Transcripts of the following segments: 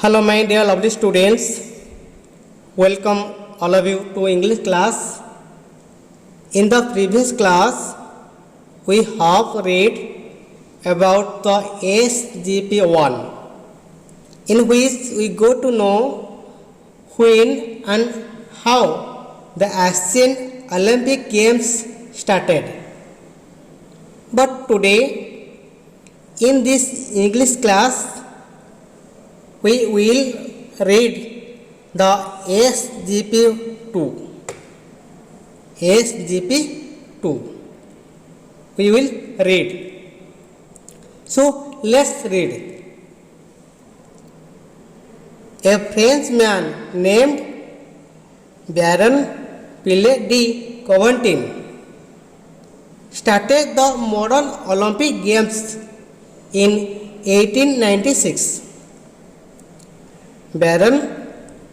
Hello, my dear lovely students. Welcome all of you to English class. In the previous class, we have read about the SGP1, in which we go to know when and how the Asian Olympic Games started. But today, in this English class, we will read the SGP2. SGP2. We will read. So let's read. A Frenchman named Baron Pile de Coubertin started the modern Olympic Games in 1896. Baron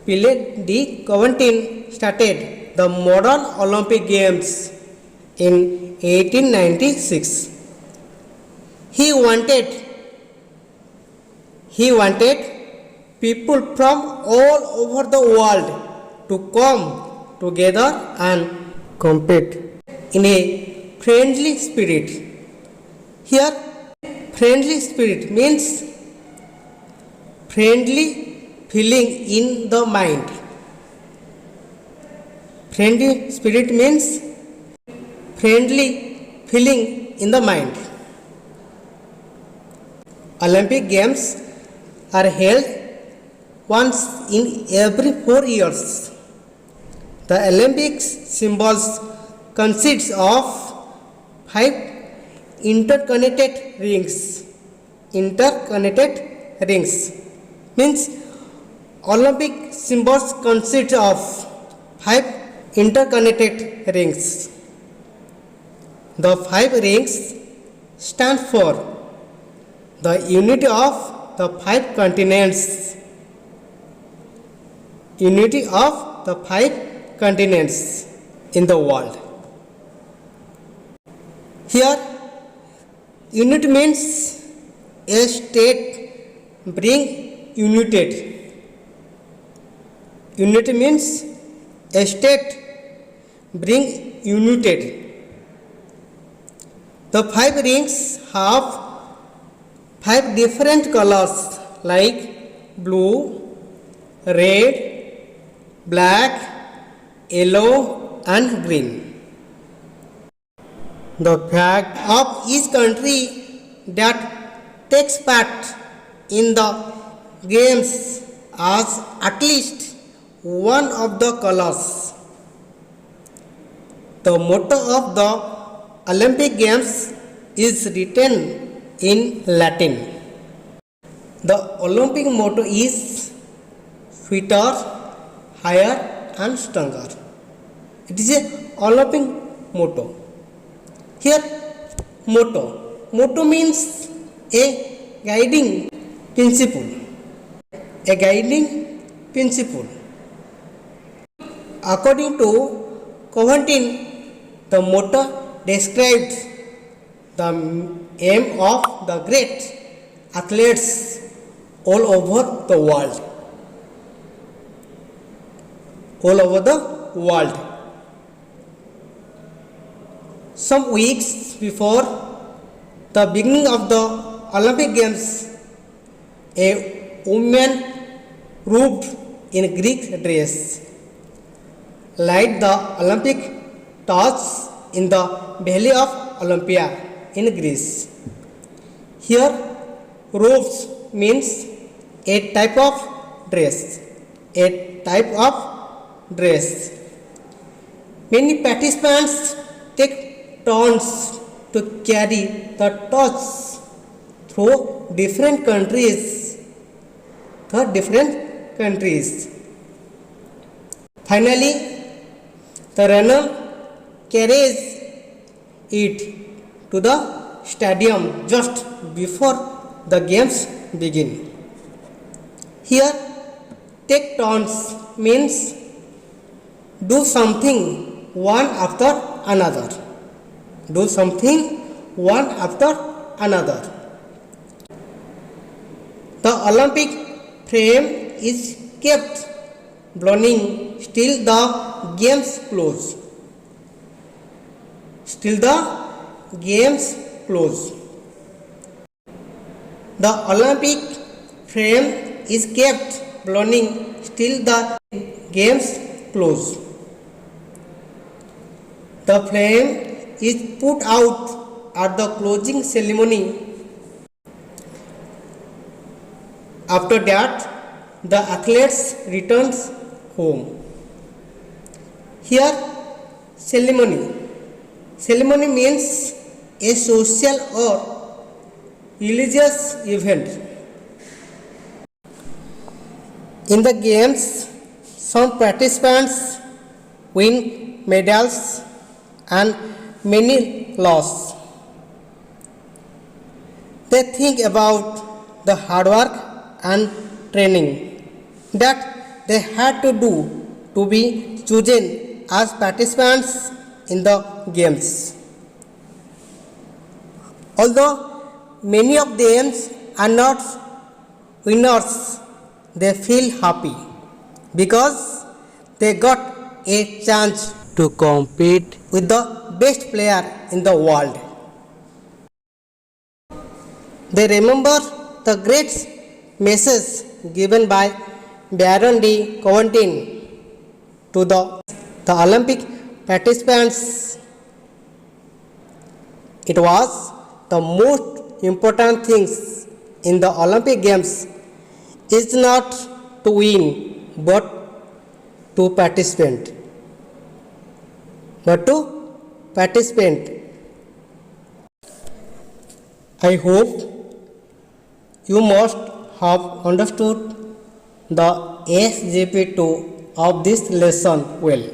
Pile de Coubertin started the modern Olympic Games in 1896. He wanted people from all over the world to come together and compete in a friendly spirit. Here, friendly spirit means friendly feeling in the mind. Friendly spirit means friendly feeling in the mind. Olympic Games are held once in every 4 years. The Olympics symbols consists of 5 interconnected rings. Interconnected rings means Olympic symbols consist of 5 interconnected rings. The 5 rings stand for the unity of the 5 continents. Unity of the 5 continents in the world. Here, unity means a state being united. Unity means a state being united. The 5 rings have 5 different colors like blue, red, black, yellow and green. The flag of each country that takes part in the games has at least one of the colors. The motto of the Olympic Games is written in Latin. The Olympic motto is fitter, higher and stronger. It is a Olympic motto. Here, motto means a guiding principle. A guiding principle. According to Coubertin, the motto describes the aim of the great athletes all over the world. All over the world. Some weeks before the beginning of the Olympic Games, a woman robed in Greek dress light the Olympic torch in the Valley of Olympia in Greece. Here, robes means a type of dress. A type of dress. Many participants take turns to carry the torch through different countries. Finally, the runner carries it to the stadium just before the games begin. Here, take turns means do something one after another. Do something one after another. The Olympic frame is kept burning, still the games close. Still the games close. The Olympic flame is kept burning, still the games close. The flame is put out at the closing ceremony. After that, the athletes returns home. Here, ceremony. Ceremony means a social or religious event. In the games, some participants win medals and many lose. They think about the hard work and training that they had to do to be chosen as participants in the games. Although many of them are not winners, they feel happy because they got a chance to compete with the best player in the world. They remember the great message given by Baron de Coubertin to the Olympic participants. It was the most important things in the Olympic Games is not to win but to participate. I hope you must have understood the SGP2 of this lesson well.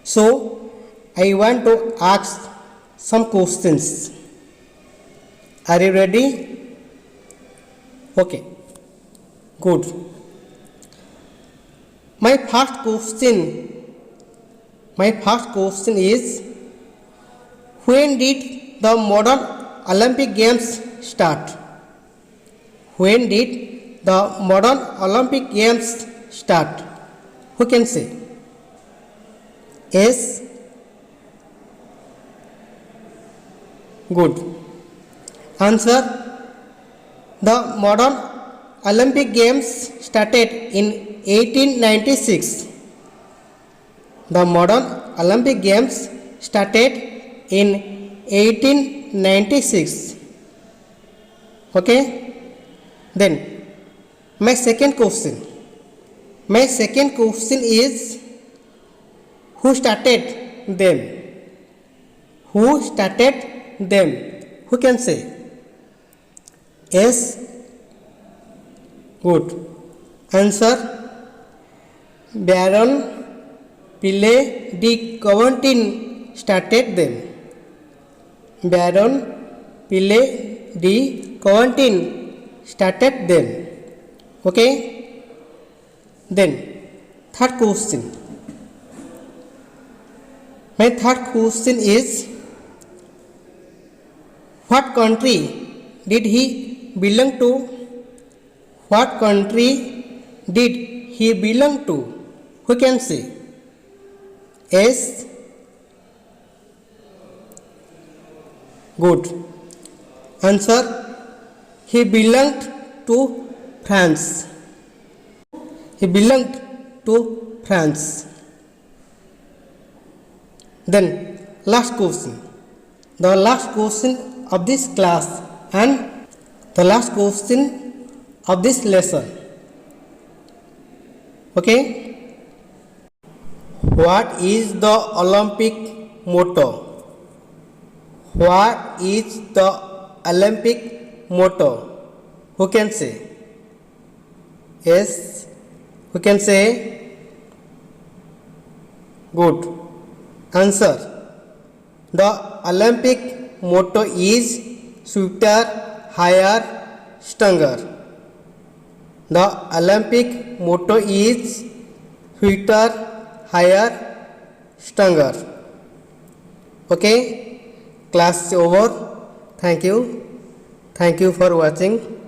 So, I want to ask some questions. Are you ready? Okay, good. My first question is, when did the modern Olympic Games start? When did the modern Olympic Games start? Who can say? Yes? Good. Answer. The modern Olympic Games started in 1896. The modern Olympic Games started in 1896. Okay? Then, my second question is, who started them? Who started them? Who can say? Yes? Good. Answer. Baron Pile de Coubertin started them. Baron Pile de Coubertin started them. Okay? Then, third question. My third question is, what country did he belong to? What country did he belong to? Who can say? Yes? Good. Answer. He belonged to France. He belonged to France. Then, last question. The last question of this class and the last question of this lesson. Okay? What is the Olympic motto? What is the Olympic motto? Who can say? Yes? Who can say? Good. Answer. The Olympic motto is swifter, higher, stronger. The Olympic motto is swifter, higher, stronger. Okay? Class is over. Thank you. Thank you for watching.